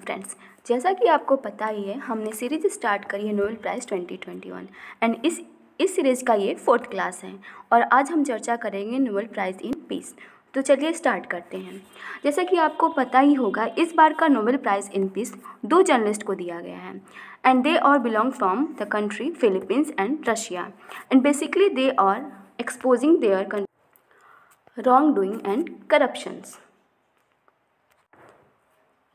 Friends, जैसा कि आपको पता ही है हमने सीरीज स्टार्ट करी है नोबेल प्राइज़ 2021 एंड इस सीरीज़ का ये 4th क्लास है और आज हम चर्चा करेंगे नोबेल प्राइज़ इन पीस। तो चलिए स्टार्ट करते हैं। जैसा कि आपको पता ही होगा इस बार का Nobel prize in peace 2 journalist को दिया गया है and they are belong from the country Philippines and Russia and basically they are exposing their wrong doing and corruptions.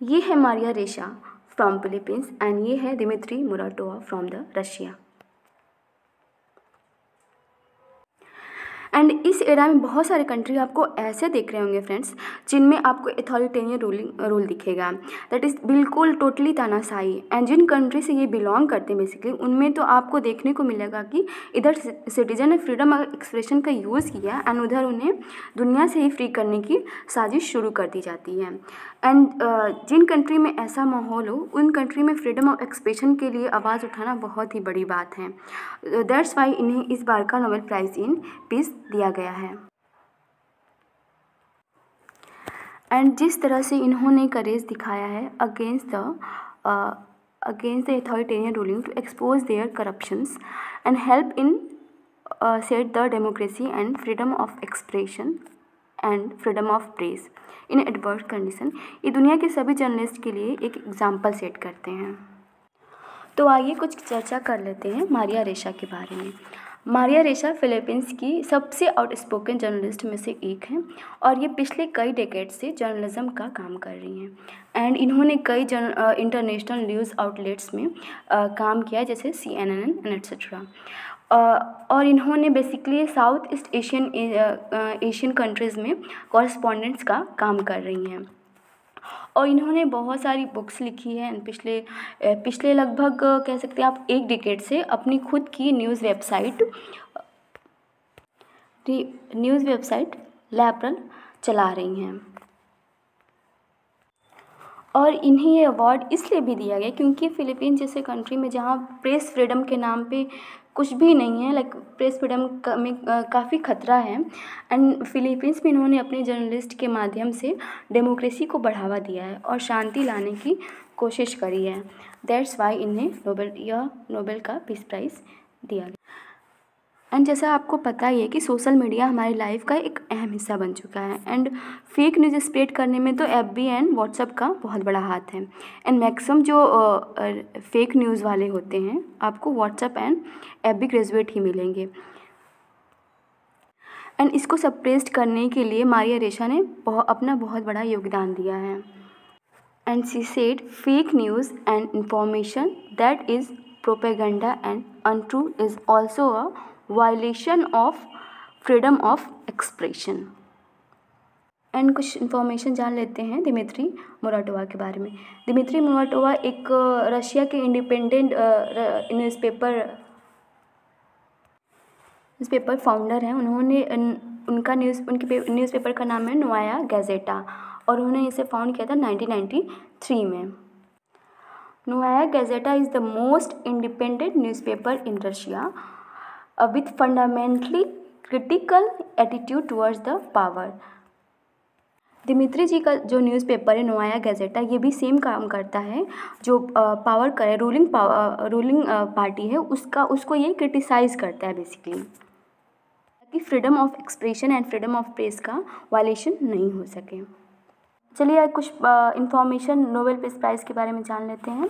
ये है Maria Ressa from Philippines and ये है Dmitry Muratova from the Russia. And इस era में बहुत सारे country आपको ऐसे देख रहे होंगे फ्रेंड्स जिनमें आपको अथॉरिटेरियन रूल दिखेगा, दैट इज़ बिल्कुल टोटली तानाशाही। एंड जिन कंट्री से ये बिलोंग करते हैं बेसिकली उनमें तो आपको देखने को मिलेगा कि इधर सिटीजन ने फ्रीडम ऑफ एक्सप्रेशन का यूज़ किया एंड उधर उन्हें दुनिया से ही फ्री करने की साजिश शुरू कर दी जाती है। एंड जिन कंट्री में ऐसा माहौल हो उन कंट्री में फ्रीडम ऑफ एक्सप्रेशन के लिए आवाज़ उठाना बहुत ही बड़ी बात है। दैट्स वाई इन्हें इस बार का नोबेल प्राइज़ इन पीस दिया गया है। एंड जिस तरह से इन्होंने करेज दिखाया है against the authoritarian ruling to expose their corruptions and help in set the democracy and freedom of expression and freedom of press in adverse condition, ये दुनिया के सभी जर्नलिस्ट के लिए एक एग्जाम्पल सेट करते हैं। तो आइए कुछ चर्चा कर लेते हैं मारिया रेशा के बारे में। मारिया रेशा फिलीपींस की सबसे आउटस्पोकन जर्नलिस्ट में से एक हैं और ये पिछले कई डेकेड से जर्नलिज्म का काम कर रही हैं एंड इन्होंने कई इंटरनेशनल न्यूज़ आउटलेट्स में काम किया जैसे CNN एंड एट्सेट्रा। और इन्होंने basically south east Asian countries में कॉरेस्पॉन्डेंट्स का काम कर रही हैं और इन्होंने बहुत सारी बुक्स लिखी है एंड पिछले लगभग कह सकते हैं आप 1 डिकेड से अपनी खुद की न्यूज़ वेबसाइट लैपरल चला रही हैं। और इन्हें ये अवार्ड इसलिए भी दिया गया क्योंकि फ़िलीपींस जैसे कंट्री में जहाँ प्रेस फ्रीडम के नाम पे कुछ भी नहीं है, लाइक प्रेस फ्रीडम में काफ़ी खतरा है एंड फ़िलीपींस में इन्होंने अपने जर्नलिस्ट के माध्यम से डेमोक्रेसी को बढ़ावा दिया है और शांति लाने की कोशिश करी है। दैट्स वाई इन्हें नोबेल का पीस प्राइज़ दिया गया। एंड जैसा आपको पता ही है कि सोशल मीडिया हमारी लाइफ का एक अहम हिस्सा बन चुका है एंड फेक न्यूज़ स्प्रेड करने में तो FB एंड व्हाट्सएप का बहुत बड़ा हाथ है एंड मैक्सिमम जो फेक न्यूज़ वाले होते हैं आपको व्हाट्सएप एंड FB ग्रेजुएट ही मिलेंगे। एंड इसको सप्रेस्ड करने के लिए मारिया रेशा ने अपना बहुत बड़ा योगदान दिया है। And she said fake news and information that is propaganda and untrue is also a violation of freedom of expression. And कुछ इन्फॉर्मेशन जान लेते हैं दिमित्री मुराटोवा के बारे में। दिमित्री मुराटोवा एक रशिया के इंडिपेंडेंट न्यूज़पेपर फाउंडर हैं। उन्होंने उनके न्यूज़पेपर का नाम है नोवाया गैजेटा और उन्होंने इसे फाउंड किया था 1993 में। Novaya Gazeta is the most independent newspaper in Russia with fundamentally critical attitude towards the power। Dmitry ji का जो न्यूज़पेपर है नोवाया गैजेटा ये भी सेम काम करता है जो पावर करे रूलिंग पार्टी है उसको ये क्रिटिसाइज़ करता है बेसिकली ताकि freedom of expression and freedom of press का वायलेशन नहीं हो सके। चलिए कुछ इन्फॉर्मेशन नोबेल पीस प्राइज़ के बारे में जान लेते हैं।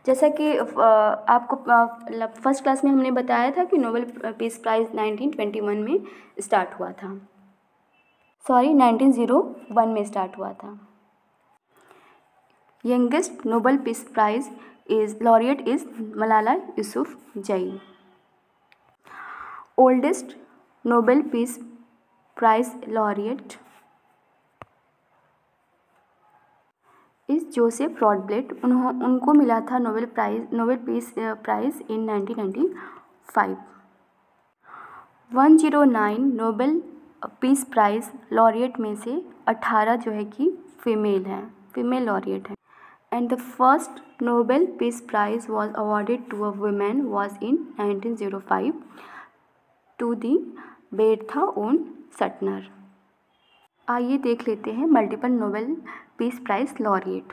जैसा कि आपको फर्स्ट क्लास में हमने बताया था कि नोबेल पीस प्राइज़ 1921 में स्टार्ट हुआ था, 1901 में स्टार्ट हुआ था। Youngest Nobel peace prize laureate is Malala Yousafzai. Oldest Nobel peace prize laureate is Joseph Rotblat. उनको मिला था Nobel peace prize in 1995। 109 Nobel peace prize laureate में से 18 जो है कि फीमेल लॉरिएट हैं and the first Nobel peace prize was awarded to a women was in 1905 to the Bertha von Suttner. आइए देख लेते हैं multiple Nobel peace prize laureate.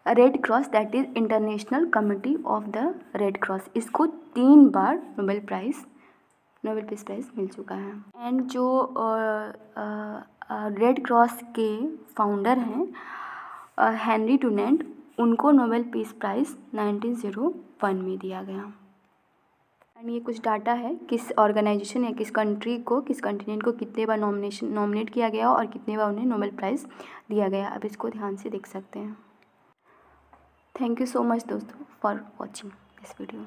Red cross, that is international committee of the red cross, इसको 3 बार Nobel peace price मिल चुका है। And जो red cross के founder हैं हेनरी डुनेंट, उनको नोबेल पीस प्राइज़ 1901 में दिया गया। एंड ये कुछ डाटा है किस ऑर्गेनाइजेशन या किस कंट्री को, किस कंटिनेंट को कितने बार नॉमिनेट किया गया और कितने बार उन्हें नोबेल प्राइज़ दिया गया। अब इसको ध्यान से देख सकते हैं। थैंक यू सो मच दोस्तों फॉर वॉचिंग दिस वीडियो।